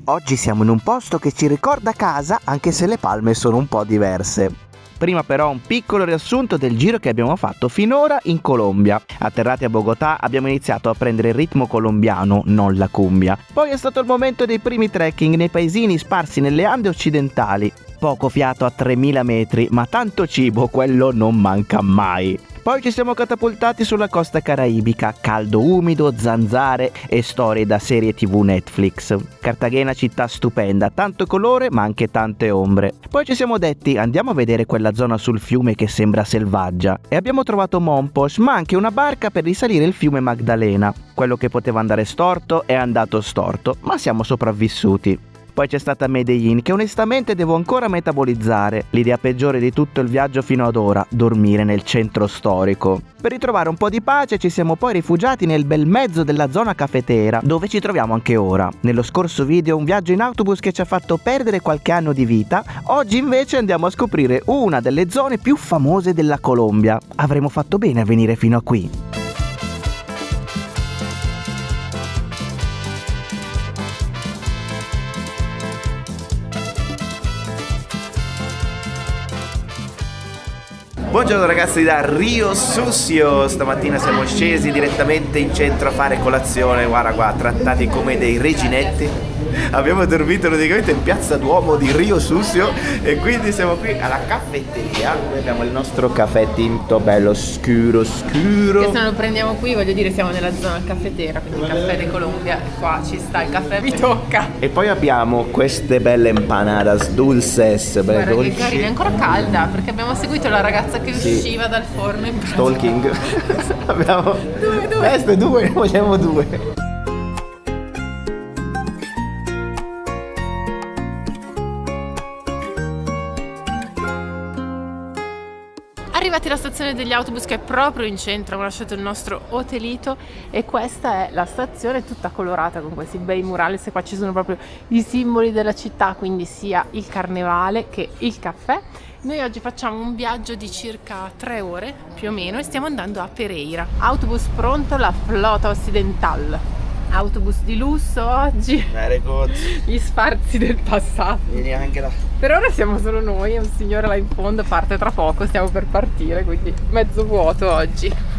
Oggi siamo in un posto che ci ricorda casa, anche se le palme sono un po' diverse. Prima però un piccolo riassunto del giro che abbiamo fatto finora in Colombia. Atterrati a Bogotà abbiamo iniziato a prendere il ritmo colombiano, non la cumbia. Poi è stato il momento dei primi trekking nei paesini sparsi nelle Ande occidentali. Poco fiato a 3000 metri, ma tanto cibo, quello non manca mai. Poi ci siamo catapultati sulla costa caraibica, caldo umido, zanzare e storie da serie TV Netflix. Cartagena città stupenda, tanto colore ma anche tante ombre. Poi ci siamo detti andiamo a vedere quella zona sul fiume che sembra selvaggia e abbiamo trovato Mompox ma anche una barca per risalire il fiume Magdalena. Quello che poteva andare storto è andato storto, ma siamo sopravvissuti. Poi c'è stata Medellin che onestamente devo ancora metabolizzare. L'idea peggiore di tutto il viaggio fino ad ora, dormire nel centro storico. Per ritrovare un po' di pace ci siamo poi rifugiati nel bel mezzo della zona cafetera, dove ci troviamo anche ora. Nello scorso video un viaggio in autobus che ci ha fatto perdere qualche anno di vita, oggi invece andiamo a scoprire una delle zone più famose della Colombia. Avremmo fatto bene a venire fino a qui. Buongiorno ragazzi da Rio Sucio, stamattina siamo scesi direttamente in centro a fare colazione, guarda qua, trattati come dei reginetti. Abbiamo dormito praticamente in piazza Duomo di Rio Sucio e quindi siamo qui alla caffetteria. Qui abbiamo il nostro caffè tinto bello scuro. Che se non lo prendiamo qui, voglio dire, siamo nella zona caffetera, quindi il caffè di Colombia, e qua ci sta il caffè, mi tocca. E poi abbiamo queste belle empanadas dulces, belle guarda dolci. che carina, è ancora calda perché abbiamo seguito la ragazza che sì. usciva dal forno in Stalking. Abbiamo due, ne vogliamo due. Arrivati alla stazione degli autobus che è proprio in centro, abbiamo lasciato il nostro hotelito e questa è la stazione tutta colorata con questi bei murales e qua ci sono proprio i simboli della città, quindi sia il carnevale che il caffè. Noi oggi facciamo un viaggio di circa 3 ore più o meno e stiamo andando a Pereira. Autobus pronto, la Flota Occidental. Autobus di lusso oggi. Very good. Gli sfarzi del passato. Vieni anche là. Per ora siamo solo noi e un signore là in fondo parte tra poco, stiamo per partire, quindi mezzo vuoto oggi.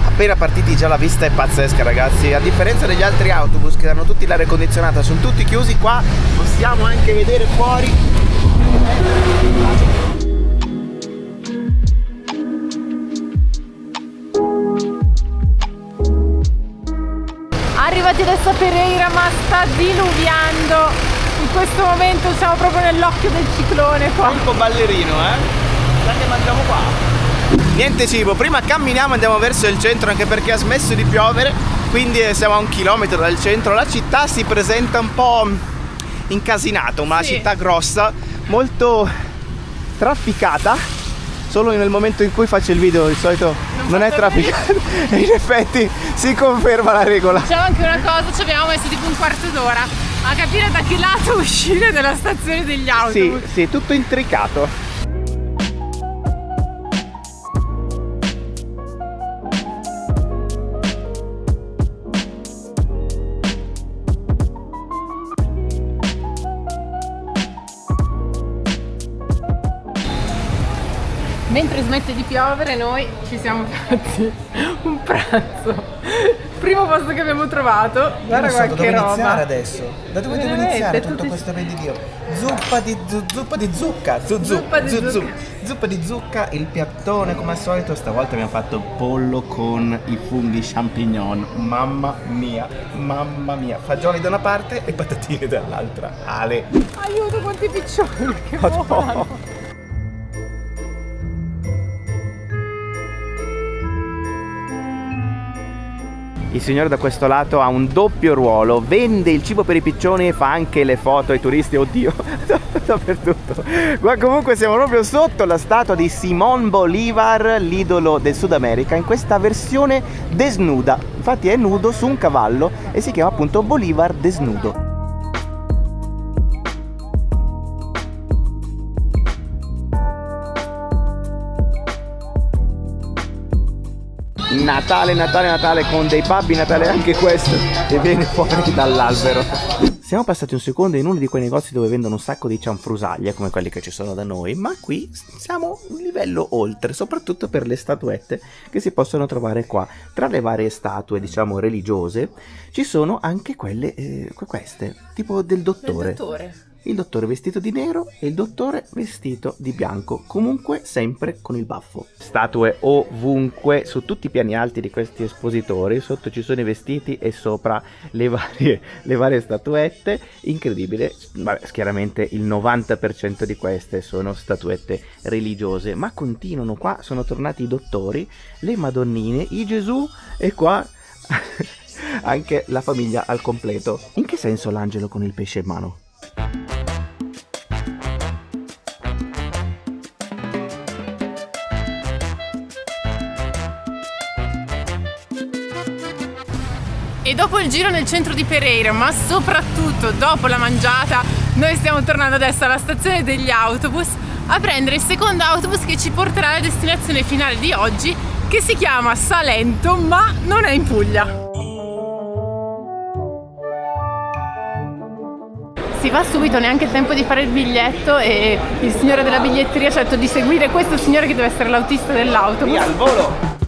Appena partiti già la vista è pazzesca ragazzi, a differenza degli altri autobus che hanno tutti l'aria condizionata, sono tutti chiusi, qua possiamo anche vedere fuori. Arrivati adesso a Pereira ma sta diluviando, in questo momento siamo proprio nell'occhio del ciclone qua. Un po' ballerino Sai che mangiamo qua? Niente cibo, prima camminiamo e andiamo verso il centro anche perché ha smesso di piovere, quindi siamo a 1 chilometro dal centro. La città si presenta un po' incasinata, una città grossa, molto trafficata, solo nel momento in cui faccio il video di solito non è trafficata e in effetti si conferma la regola. Diciamo anche una cosa, ci abbiamo messo tipo un quarto d'ora a capire da che lato uscire dalla stazione degli autobus. Sì, tutto intricato. Mentre smette di piovere noi ci siamo fatti un pranzo. Primo posto che abbiamo trovato. Guarda qua che roba. Iniziare adesso? Da dove devo iniziare tutto questo benedito? Zuppa di zucca. Zuppa di zucca, il piattone come al solito. Stavolta abbiamo fatto pollo con i funghi champignon. Mamma mia. Fagioli da una parte e patatine dall'altra. Ale. Aiuto, quanti piccioni che volano. Il signore da questo lato ha un doppio ruolo, vende il cibo per i piccioni e fa anche le foto ai turisti, oddio, dappertutto. Qua comunque siamo proprio sotto la statua di Simón Bolívar, l'idolo del Sud America, in questa versione desnuda. Infatti è nudo su un cavallo e si chiama appunto Bolívar desnudo. Natale, Natale, Natale, con dei babbi Natale anche questo, e viene fuori dall'albero. Siamo passati un secondo in uno di quei negozi dove vendono un sacco di cianfrusaglie, come quelli che ci sono da noi, ma qui siamo un livello oltre, soprattutto per le statuette che si possono trovare qua. Tra le varie statue, diciamo, religiose, ci sono anche quelle, queste, tipo del dottore. Del dottore. Il dottore vestito di nero e il dottore vestito di bianco, comunque sempre con il baffo. Statue ovunque, su tutti i piani alti di questi espositori, sotto ci sono i vestiti e sopra le varie statuette. Incredibile. Vabbè, chiaramente il 90% di queste sono statuette religiose, ma continuano. Qua sono tornati i dottori, le madonnine, i Gesù e qua anche la famiglia al completo. In che senso l'angelo con il pesce in mano? E dopo il giro nel centro di Pereira, ma soprattutto dopo la mangiata, noi stiamo tornando adesso alla stazione degli autobus a prendere il secondo autobus che ci porterà alla destinazione finale di oggi, che si chiama Salento, ma non è in Puglia. Si va subito, neanche il tempo di fare il biglietto, e il signore della biglietteria ci ha detto di seguire questo signore che deve essere l'autista dell'autobus. Via al volo!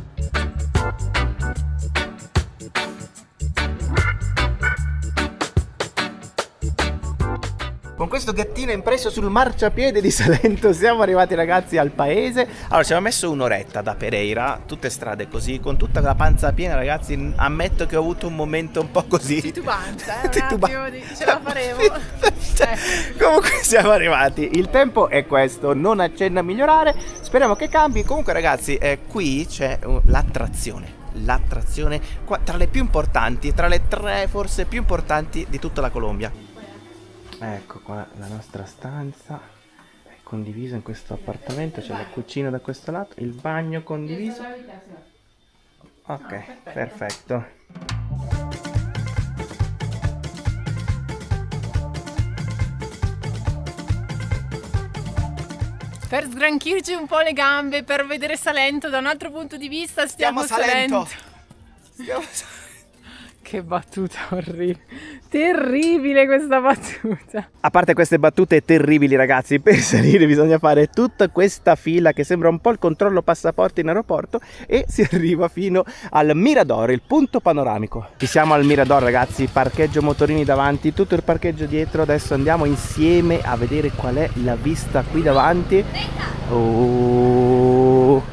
Con questo gattino impresso sul marciapiede di Salento siamo arrivati, ragazzi, al paese. Allora, ci abbiamo messo un'oretta da Pereira, tutte strade così, con tutta la panza piena, ragazzi. Ammetto che ho avuto un momento un po' così Titubante, ce la faremo. Comunque siamo arrivati. Il tempo è questo, non accenna a migliorare. Speriamo che cambi. Comunque, ragazzi, qui c'è l'attrazione qua, tra le più importanti, tra le 3 forse più importanti di tutta la Colombia. Ecco qua la nostra stanza è condivisa in questo appartamento, c'è la cucina da questo lato, il bagno condiviso. Ok, perfetto. Per sgranchirci un po' le gambe, per vedere Salento da un altro punto di vista, stiamo Salento. Che battuta orribile. Terribile questa battuta. A parte queste battute terribili, ragazzi, per salire bisogna fare tutta questa fila che sembra un po' il controllo passaporti in aeroporto, e si arriva fino al Mirador, il punto panoramico. Ci siamo al Mirador, ragazzi, parcheggio motorini davanti, tutto il parcheggio dietro. Adesso andiamo insieme a vedere qual è la vista qui davanti. Oh,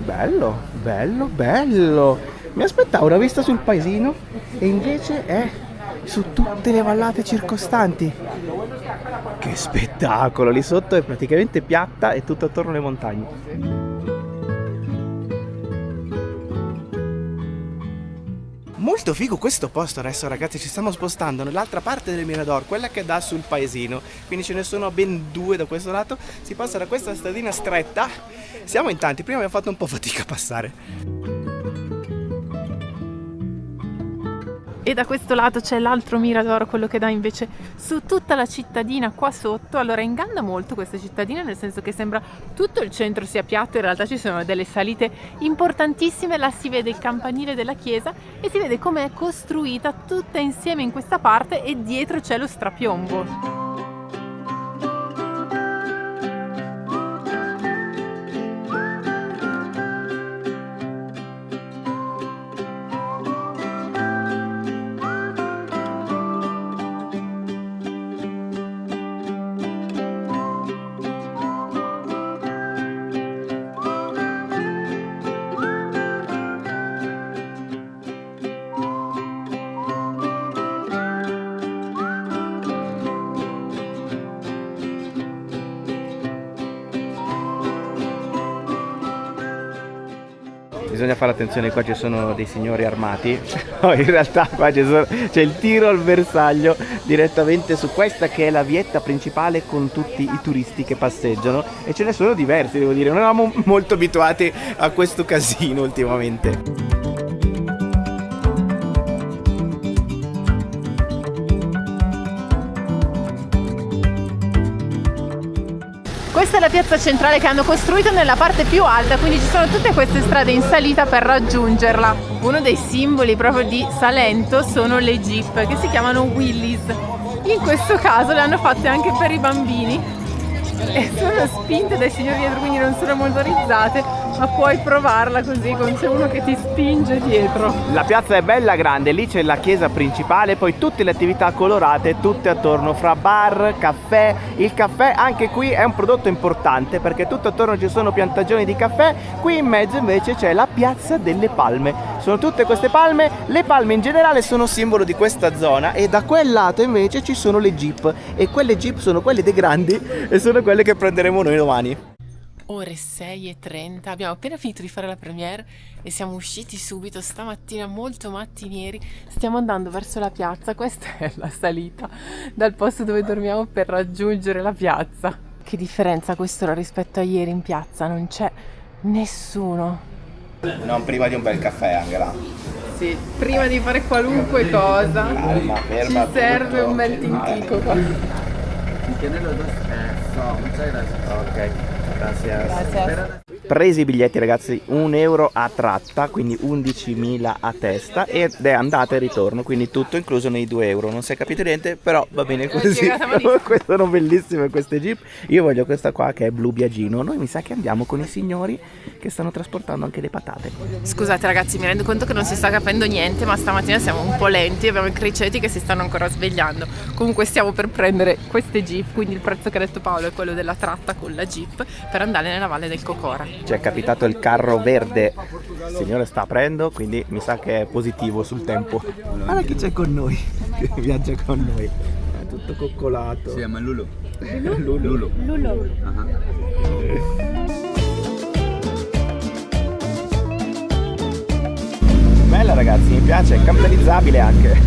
bello. Bello, bello. Mi aspettavo una vista sul paesino e invece è su tutte le vallate circostanti. Che spettacolo! Lì sotto è praticamente piatta e tutto attorno alle montagne. Molto figo questo posto. Adesso, ragazzi, ci stiamo spostando nell'altra parte del Mirador, quella che dà sul paesino, quindi ce ne sono ben 2 da questo lato. Si passa da questa stradina stretta. Siamo in tanti, prima abbiamo fatto un po' fatica a passare. E da questo lato c'è l'altro Mirador, quello che dà invece su tutta la cittadina qua sotto. Allora, inganna molto questa cittadina, nel senso che sembra tutto il centro sia piatto, in realtà ci sono delle salite importantissime. Là si vede il campanile della chiesa e si vede come è costruita tutta insieme in questa parte, e dietro c'è lo strapiombo. Bisogna fare attenzione, qua ci sono dei signori armati. No, in realtà qua c'è il tiro al bersaglio direttamente su questa che è la vietta principale con tutti i turisti che passeggiano, e ce ne sono diversi, devo dire. Non eravamo molto abituati a questo casino ultimamente. Questa è la piazza centrale che hanno costruito nella parte più alta, quindi ci sono tutte queste strade in salita per raggiungerla. Uno dei simboli proprio di Salento sono le Jeep, che si chiamano Willys. In questo caso le hanno fatte anche per i bambini e sono spinte dai signori dietro, quindi non sono motorizzate, ma puoi provarla così, con c'è uno che ti spinge dietro. La piazza è bella grande, lì c'è la chiesa principale, poi tutte le attività colorate, tutte attorno, fra bar, caffè. Il caffè anche qui è un prodotto importante perché tutto attorno ci sono piantagioni di caffè, qui in mezzo invece c'è la piazza delle palme. Sono tutte queste palme, le palme in generale sono simbolo di questa zona e da quel lato invece ci sono le Jeep e quelle Jeep sono quelle dei grandi e sono quelle che prenderemo noi domani. Ore 6:30, abbiamo appena finito di fare la premiere e siamo usciti subito stamattina molto mattinieri. Stiamo andando verso la piazza, questa è la salita dal posto dove dormiamo per raggiungere la piazza. Che differenza quest'ora rispetto a ieri in piazza, non c'è nessuno. Non prima di un bel caffè, Angela. Sì, prima di fare qualunque cosa Ferma, ci serve tutto. un bel tintico qua. Ok, grazie. Presi i biglietti ragazzi, 1 euro a tratta, quindi 11.000 a testa ed è andata e ritorno, quindi tutto incluso nei 2 euro. Non si è capito niente, però va bene così. Queste sono bellissime queste Jeep. Io voglio questa qua che è blu biagino. Noi mi sa che andiamo con i signori che stanno trasportando anche le patate. Scusate ragazzi, mi rendo conto che non si sta capendo niente, ma stamattina siamo un po' lenti, abbiamo i criceti che si stanno ancora svegliando. Comunque stiamo per prendere queste Jeep, quindi il prezzo che ha detto Paolo è quello della tratta con la Jeep per andare nella Valle del Cocora. Ci è capitato il carro verde, il signore sta aprendo, quindi mi sa che è positivo sul tempo. Guarda chi c'è con noi, che viaggia con noi. È tutto coccolato. Si chiama Lulu. Lulu. Bella ragazzi, mi piace, è camperizzabile anche.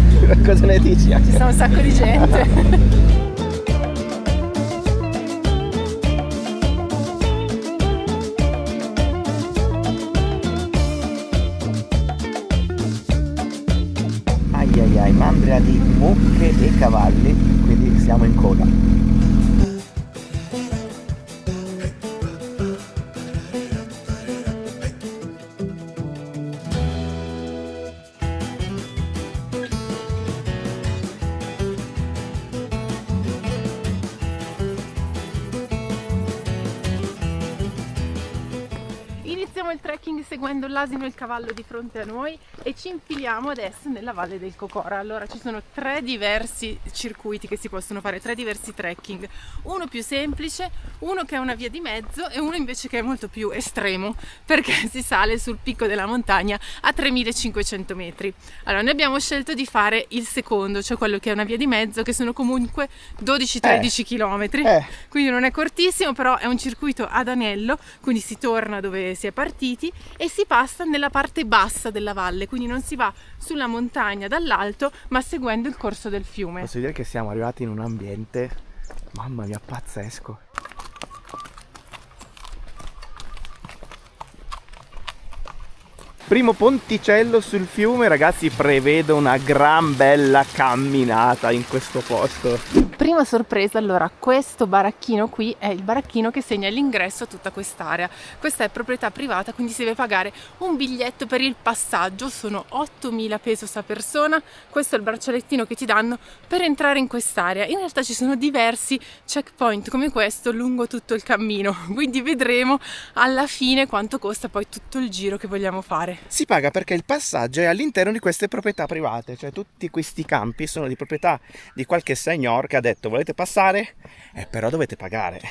Cosa ne dici? Ci sono un sacco di gente. Ai mandria di mucche e cavalli, quindi siamo in coda. Iniziamo il trekking seguendo l'asino e il cavallo di fronte a noi e ci infiliamo adesso nella Valle del Cocora. Allora ci sono 3 diversi circuiti che si possono fare, 3 diversi trekking, uno più semplice, uno che è una via di mezzo e uno invece che è molto più estremo perché si sale sul picco della montagna a 3500 metri. Allora noi abbiamo scelto di fare il secondo, cioè quello che è una via di mezzo, che sono comunque 12-13 km, quindi non è cortissimo, però è un circuito ad anello, quindi si torna dove si è partiti e si passa nella parte bassa della valle, quindi non si va sulla montagna dall'alto ma seguendo il corso del fiume. Posso dire che siamo arrivati in un ambiente, mamma mia, pazzesco. Primo ponticello sul fiume, ragazzi, prevedo una gran bella camminata in questo posto. Prima sorpresa, allora, questo baracchino qui è il baracchino che segna l'ingresso a tutta quest'area. Questa è proprietà privata, quindi si deve pagare un biglietto per il passaggio, sono 8.000 pesos a persona. Questo è il braccialettino che ti danno per entrare in quest'area. In realtà ci sono diversi checkpoint come questo lungo tutto il cammino, quindi vedremo alla fine quanto costa poi tutto il giro che vogliamo fare. Si paga perché il passaggio è all'interno di queste proprietà private, cioè tutti questi campi sono di proprietà di qualche signor che ha detto volete passare? Però dovete pagare.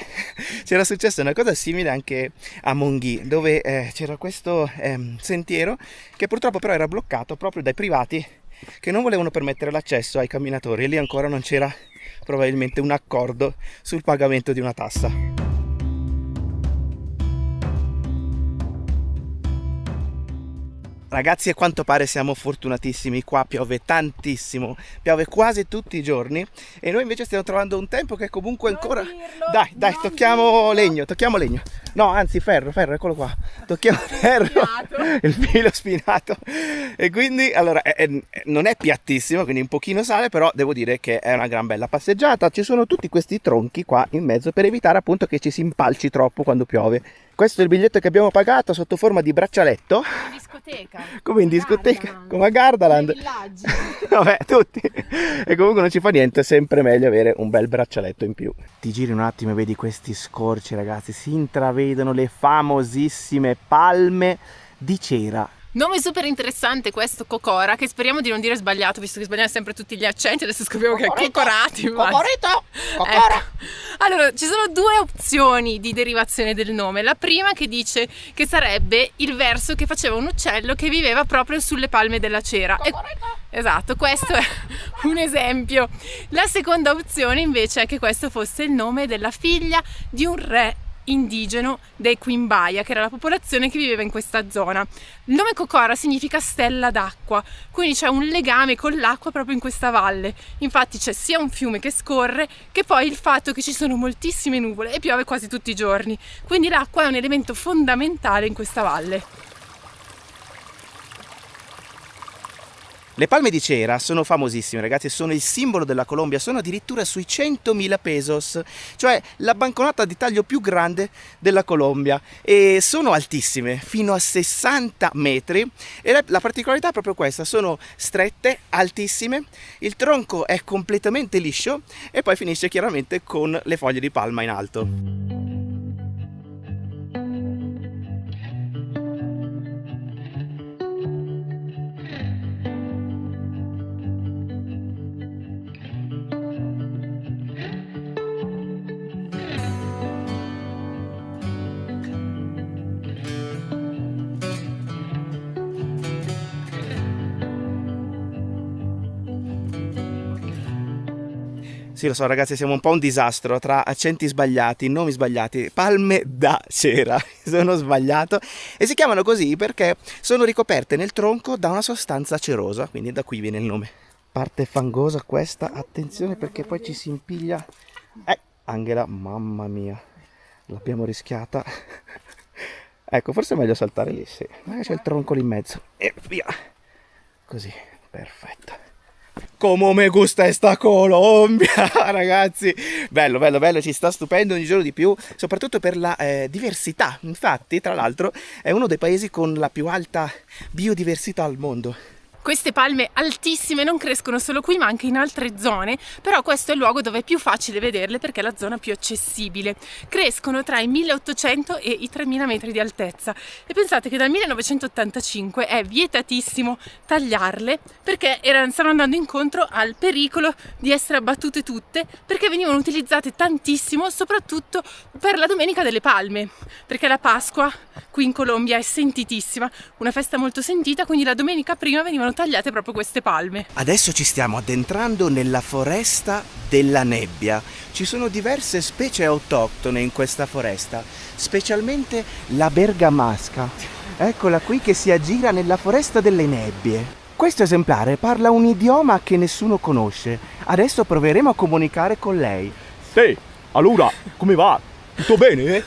C'era successa una cosa simile anche a Monghi, dove c'era questo sentiero che purtroppo però era bloccato proprio dai privati che non volevano permettere l'accesso ai camminatori e lì ancora non c'era probabilmente un accordo sul pagamento di una tassa. Ragazzi, a quanto pare siamo fortunatissimi, qua piove tantissimo, piove quasi tutti i giorni e noi invece stiamo trovando un tempo che comunque ancora... Dai, tocchiamo legno. No, anzi ferro, eccolo qua. Tocchiamo ferro, il filo spinato. E quindi, allora, non è piattissimo, quindi un pochino sale, però devo dire che è una gran bella passeggiata. Ci sono tutti questi tronchi qua in mezzo per evitare appunto che ci si impalci troppo quando piove. Questo è il biglietto che abbiamo pagato sotto forma di braccialetto. In discoteca. Come in discoteca, come a Gardaland. Nei villaggi. Vabbè, tutti. E comunque non ci fa niente, è sempre meglio avere un bel braccialetto in più. Ti giri un attimo e vedi questi scorci, ragazzi. Si intravedono le famosissime palme di cera. Nome super interessante questo, Cocora, che speriamo di non dire sbagliato, visto che sbagliamo sempre tutti gli accenti, adesso scopriamo che è Cocorati. Cocorito! Cocora! Ecco. Allora, ci sono due opzioni di derivazione del nome. La prima che dice che sarebbe il verso che faceva un uccello che viveva proprio sulle palme della cera. Esatto, questo è un esempio. La seconda opzione invece è che questo fosse il nome della figlia di un re indigeno dei Quimbaya, che era la popolazione che viveva in questa zona. Il nome Cocora significa stella d'acqua, quindi c'è un legame con l'acqua proprio in questa valle. Infatti c'è sia un fiume che scorre, che poi il fatto che ci sono moltissime nuvole e piove quasi tutti i giorni, quindi l'acqua è un elemento fondamentale in questa valle. Le palme di cera sono famosissime, ragazzi, sono il simbolo della Colombia, sono addirittura sui 100.000 pesos, cioè la banconota di taglio più grande della Colombia, e sono altissime, fino a 60 metri, e la particolarità è proprio questa: sono strette, altissime, il tronco è completamente liscio e poi finisce chiaramente con le foglie di palma in alto. Sì, lo so, ragazzi, siamo un po' un disastro tra accenti sbagliati, nomi sbagliati. Palme da cera, sono sbagliato, e si chiamano così perché sono ricoperte nel tronco da una sostanza cerosa, quindi da qui viene il nome. Parte fangosa questa, attenzione perché poi ci si impiglia. Angela, mamma mia, l'abbiamo rischiata. Ecco, forse è meglio saltare lì, sì. Magari c'è il tronco lì in mezzo. E via. Così, perfetto. Come me gusta esta Colombia, ragazzi. Bello, bello, bello, ci sta stupendo ogni giorno di più, soprattutto per la diversità. Infatti, tra l'altro, è uno dei paesi con la più alta biodiversità al mondo. Queste palme altissime non crescono solo qui ma anche in altre zone, però questo è il luogo dove è più facile vederle perché è la zona più accessibile. Crescono tra i 1800 e i 3000 metri di altezza e pensate che dal 1985 è vietatissimo tagliarle perché stanno andando incontro al pericolo di essere abbattute tutte, perché venivano utilizzate tantissimo soprattutto per la Domenica delle Palme, perché la Pasqua qui in Colombia è sentitissima, una festa molto sentita, quindi la domenica prima venivano tagliate proprio queste palme. Adesso ci stiamo addentrando nella foresta della nebbia. Ci sono diverse specie autoctone in questa foresta, specialmente la bergamasca. Eccola qui che si aggira nella foresta delle nebbie. Questo esemplare parla un idioma che nessuno conosce. Adesso proveremo a comunicare con lei. Sì, allora, come va? Tutto bene?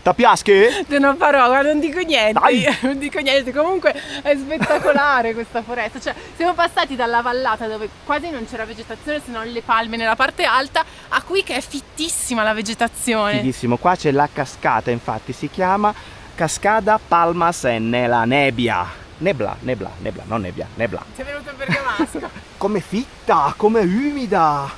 T'appiasche? Non farò, guarda, non dico niente. Dai. Non dico niente. Comunque è spettacolare questa foresta. Cioè, siamo passati dalla vallata dove quasi non c'era vegetazione se non le palme nella parte alta, a qui che è fittissima la vegetazione. Fighissimo, qua c'è la cascata, infatti si chiama Cascada Palmas nella nebbia. Nebla, non nebbia, nebla. Ti è venuto il bergamasco. Come fitta, come umida,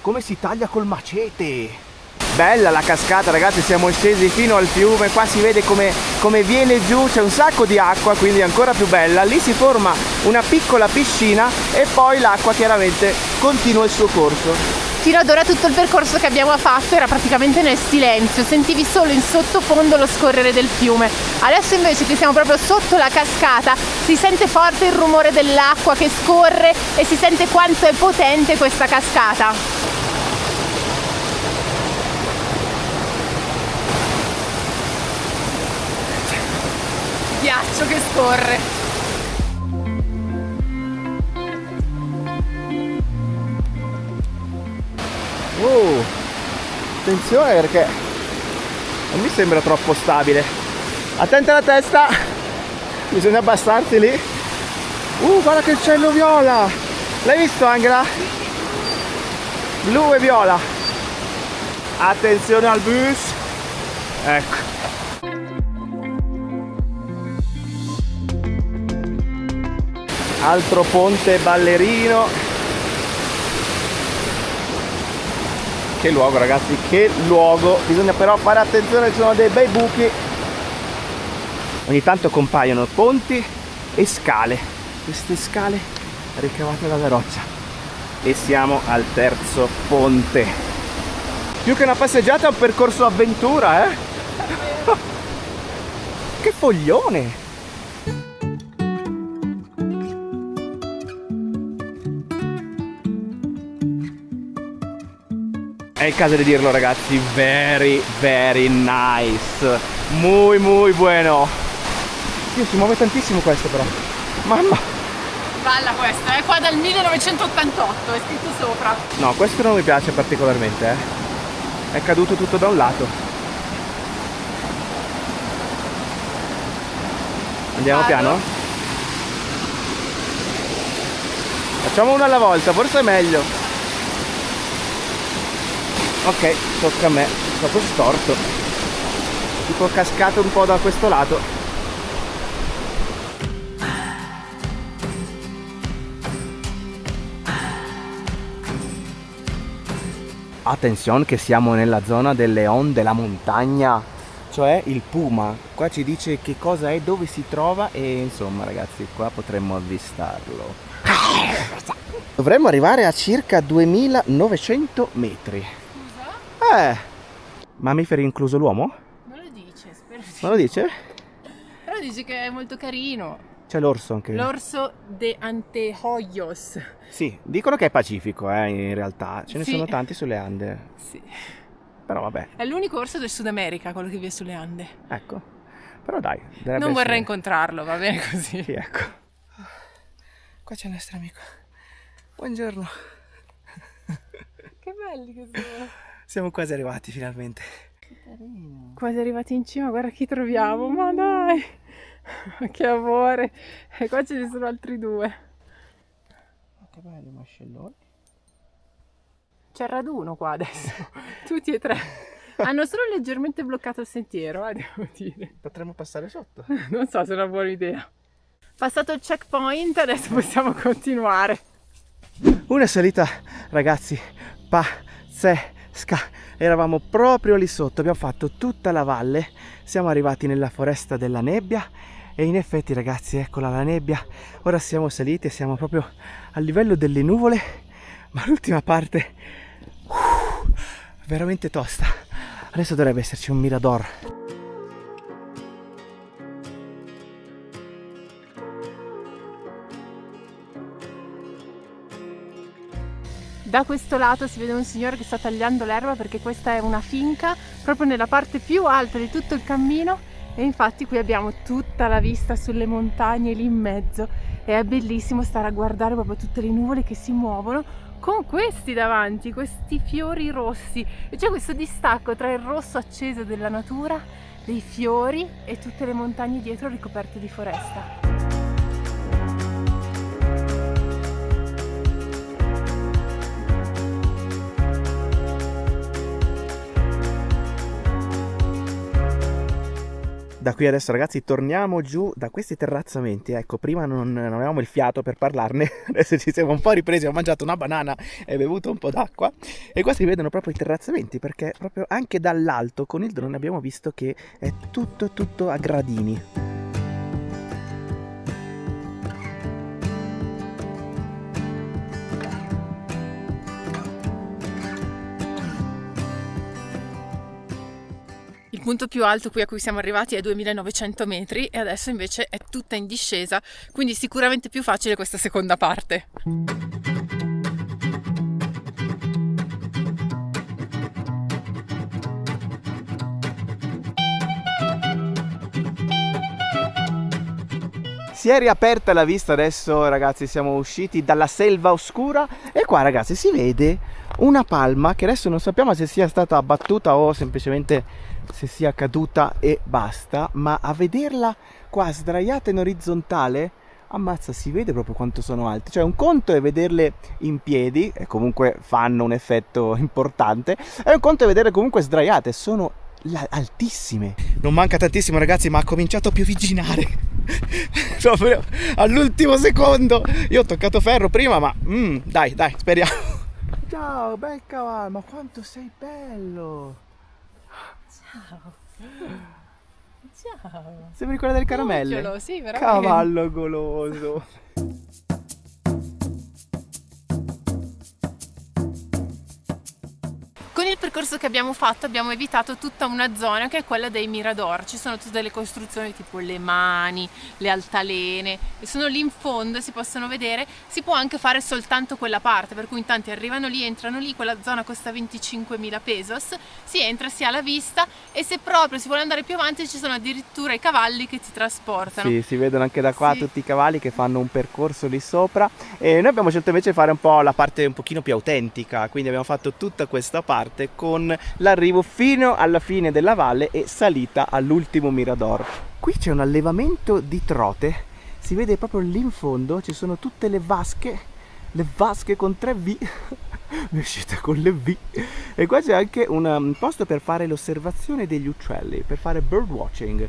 come si taglia col macete. Bella la cascata, ragazzi, siamo scesi fino al fiume, qua si vede come viene giù, c'è un sacco di acqua, quindi è ancora più bella. Lì si forma una piccola piscina e poi l'acqua chiaramente continua il suo corso. Fino ad ora tutto il percorso che abbiamo fatto era praticamente nel silenzio, sentivi solo in sottofondo lo scorrere del fiume. Adesso invece che siamo proprio sotto la cascata si sente forte il rumore dell'acqua che scorre e si sente quanto è potente questa cascata. Ghiaccio che scorre. Attenzione perché Non mi sembra troppo stabile. Attenta alla testa! Bisogna abbassarsi lì. Guarda che cielo viola! L'hai visto, Angela? Blu e viola. Attenzione al bus. Ecco. Altro ponte ballerino. Che luogo, ragazzi, che luogo. Bisogna però fare attenzione, ci sono dei bei buchi. Ogni tanto compaiono ponti e scale. Queste scale ricavate dalla roccia. E siamo al terzo ponte. Più che una passeggiata è un percorso avventura, eh? Che foglione! È il caso di dirlo, ragazzi, very very nice. Muy bueno. Dio, si muove tantissimo questo però. Mamma. Balla questa, è qua dal 1988, è scritto sopra. No, questo non mi piace particolarmente, eh. È caduto tutto da un lato. Andiamo piano? Facciamo uno alla volta, forse è meglio. Ok, tocca a me, proprio storto. Tipo cascato un po' da questo lato. Attenzione che siamo nella zona del león della montagna, cioè il puma. Qua ci dice che cosa è, dove si trova e insomma, ragazzi, qua potremmo avvistarlo. Dovremmo arrivare a circa 2900 metri. Mammiferi incluso l'uomo? Non lo dice, spero di Non lo dice? Però dice che è molto carino. C'è l'orso anche. L'orso de Anteojos. Sì, dicono che è pacifico, in realtà. Ce ne Sì. sono tanti sulle Ande. Sì. Però vabbè, È l'unico orso del Sud America, quello che vive sulle Ande. ecco. Però dai, dovrebbe Non vorrei essere- incontrarlo, va bene così. Sì, ecco. Qua c'è il nostro amico. Buongiorno. Che belli che sono. Siamo quasi arrivati finalmente. Quasi arrivati in cima, guarda chi troviamo, ma dai! Che amore! E qua ce ne sono altri due. Che belli mascelloni. C'è il raduno qua adesso, tutti e tre. Hanno solo leggermente bloccato il sentiero, devo dire. Potremmo passare sotto. Non so se è una buona idea. Passato il checkpoint, adesso possiamo continuare. Una salita, ragazzi, pazzesca. Eravamo proprio lì sotto, abbiamo fatto tutta la valle, siamo arrivati nella foresta della nebbia e in effetti, ragazzi, eccola la nebbia. Ora siamo saliti e siamo proprio a livello delle nuvole, ma l'ultima parte veramente tosta. Adesso dovrebbe esserci un mirador. Da questo lato si vede un signore che sta tagliando l'erba perché questa è una finca proprio nella parte più alta di tutto il cammino e infatti qui abbiamo tutta la vista sulle montagne lì in mezzo e è bellissimo stare a guardare proprio tutte le nuvole che si muovono con questi davanti, questi fiori rossi e c'è questo distacco tra il rosso acceso della natura, dei fiori e tutte le montagne dietro ricoperte di foresta. Da qui adesso, ragazzi, torniamo giù da questi terrazzamenti. Ecco, prima non avevamo il fiato per parlarne, adesso ci siamo un po' ripresi, ho mangiato una banana e bevuto un po' d'acqua. E qua si vedono proprio i terrazzamenti, perché proprio anche dall'alto con il drone abbiamo visto che è tutto a gradini. Il punto più alto qui a cui siamo arrivati è 2900 metri e adesso invece è tutta in discesa, quindi sicuramente più facile questa seconda parte. Si è riaperta la vista adesso, ragazzi, siamo usciti dalla selva oscura e qua, ragazzi, si vede una palma che adesso non sappiamo se sia stata abbattuta o semplicemente se sia caduta e basta, ma a vederla qua sdraiata in orizzontale, ammazza, si vede proprio quanto sono alte. Cioè un conto è vederle in piedi e comunque fanno un effetto importante, e un conto è vederle comunque sdraiate, sono altissime. Non manca tantissimo, ragazzi, ma ha cominciato a piovigginare proprio all'ultimo secondo. Io ho toccato ferro prima, ma dai, speriamo. Ciao, bel cavallo, ma quanto sei bello. Ciao. Sembri quella del caramelle. Cucciolo, sì, veramente. Cavallo goloso. Con il percorso che abbiamo fatto abbiamo evitato tutta una zona che è quella dei mirador. Ci sono tutte le costruzioni tipo le mani, le altalene, e sono lì in fondo e si possono vedere. Si può anche fare soltanto quella parte, per cui in tanti arrivano lì, entrano lì, quella zona costa 25.000 pesos, si entra, si ha la vista, e se proprio si vuole andare più avanti ci sono addirittura i cavalli che ti trasportano. Sì, si vedono anche da qua Sì. tutti i cavalli che fanno un percorso lì sopra, e noi abbiamo scelto invece di fare un po' la parte un pochino più autentica, quindi abbiamo fatto tutta questa parte con l'arrivo fino alla fine della valle e salita all'ultimo mirador. Qui c'è un allevamento di trote, si vede proprio lì in fondo, ci sono tutte le vasche con 3 V. Mi è uscita con le V. E qua c'è anche un posto per fare l'osservazione degli uccelli, per fare bird watching,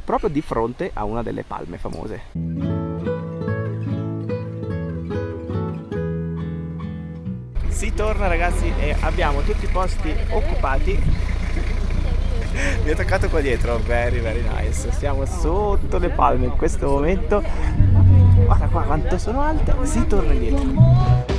proprio di fronte a una delle palme famose. Si torna, ragazzi, e abbiamo tutti i posti occupati. Mi è toccato qua dietro, very nice. Siamo sotto le palme in questo momento. Guarda qua quanto sono alte. Si torna indietro.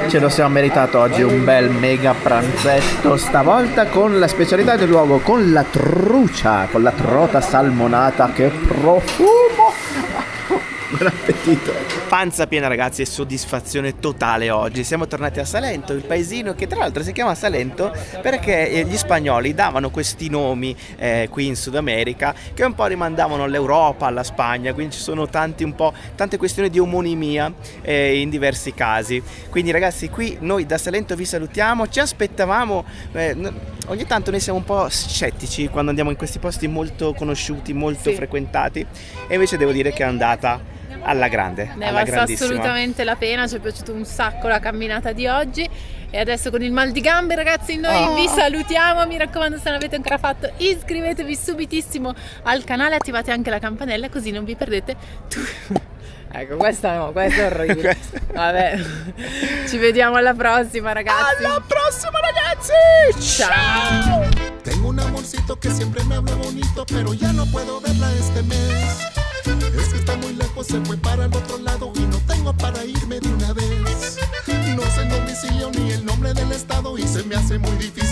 Ce lo siamo meritato oggi un bel mega pranzetto, stavolta con la specialità del luogo, con la trucia, con la trota salmonata. Che profumo! Buon appetito! Panza piena, ragazzi, e soddisfazione totale oggi. Siamo tornati a Salento, il paesino che tra l'altro si chiama Salento perché gli spagnoli davano questi nomi qui in Sud America che un po' rimandavano all'Europa, alla Spagna, quindi ci sono tante questioni di omonimia in diversi casi. Quindi, ragazzi, qui noi da Salento vi salutiamo, ci aspettavamo, ogni tanto noi siamo un po' scettici quando andiamo in questi posti molto conosciuti, molto frequentati, e invece devo dire che è andata alla grande, ne alla basta grandissima. assolutamente la pena, ci è piaciuto un sacco la camminata di oggi. E adesso con il mal di gambe, ragazzi, noi vi salutiamo. Mi raccomando, se non avete ancora fatto, iscrivetevi subitissimo al canale, attivate anche la campanella così non vi perdete Ecco, questa no, questa è orribile. Vabbè, ci vediamo alla prossima, ragazzi. Alla prossima, ragazzi. Ciao. Tengo un amorcito que siempre me habla bonito, pero ya no puedo verla este mes. Es que está muy lejos, se fue para el otro lado y no tengo para irme de una vez. No sé el domicilio ni el nombre del estado y se me hace muy difícil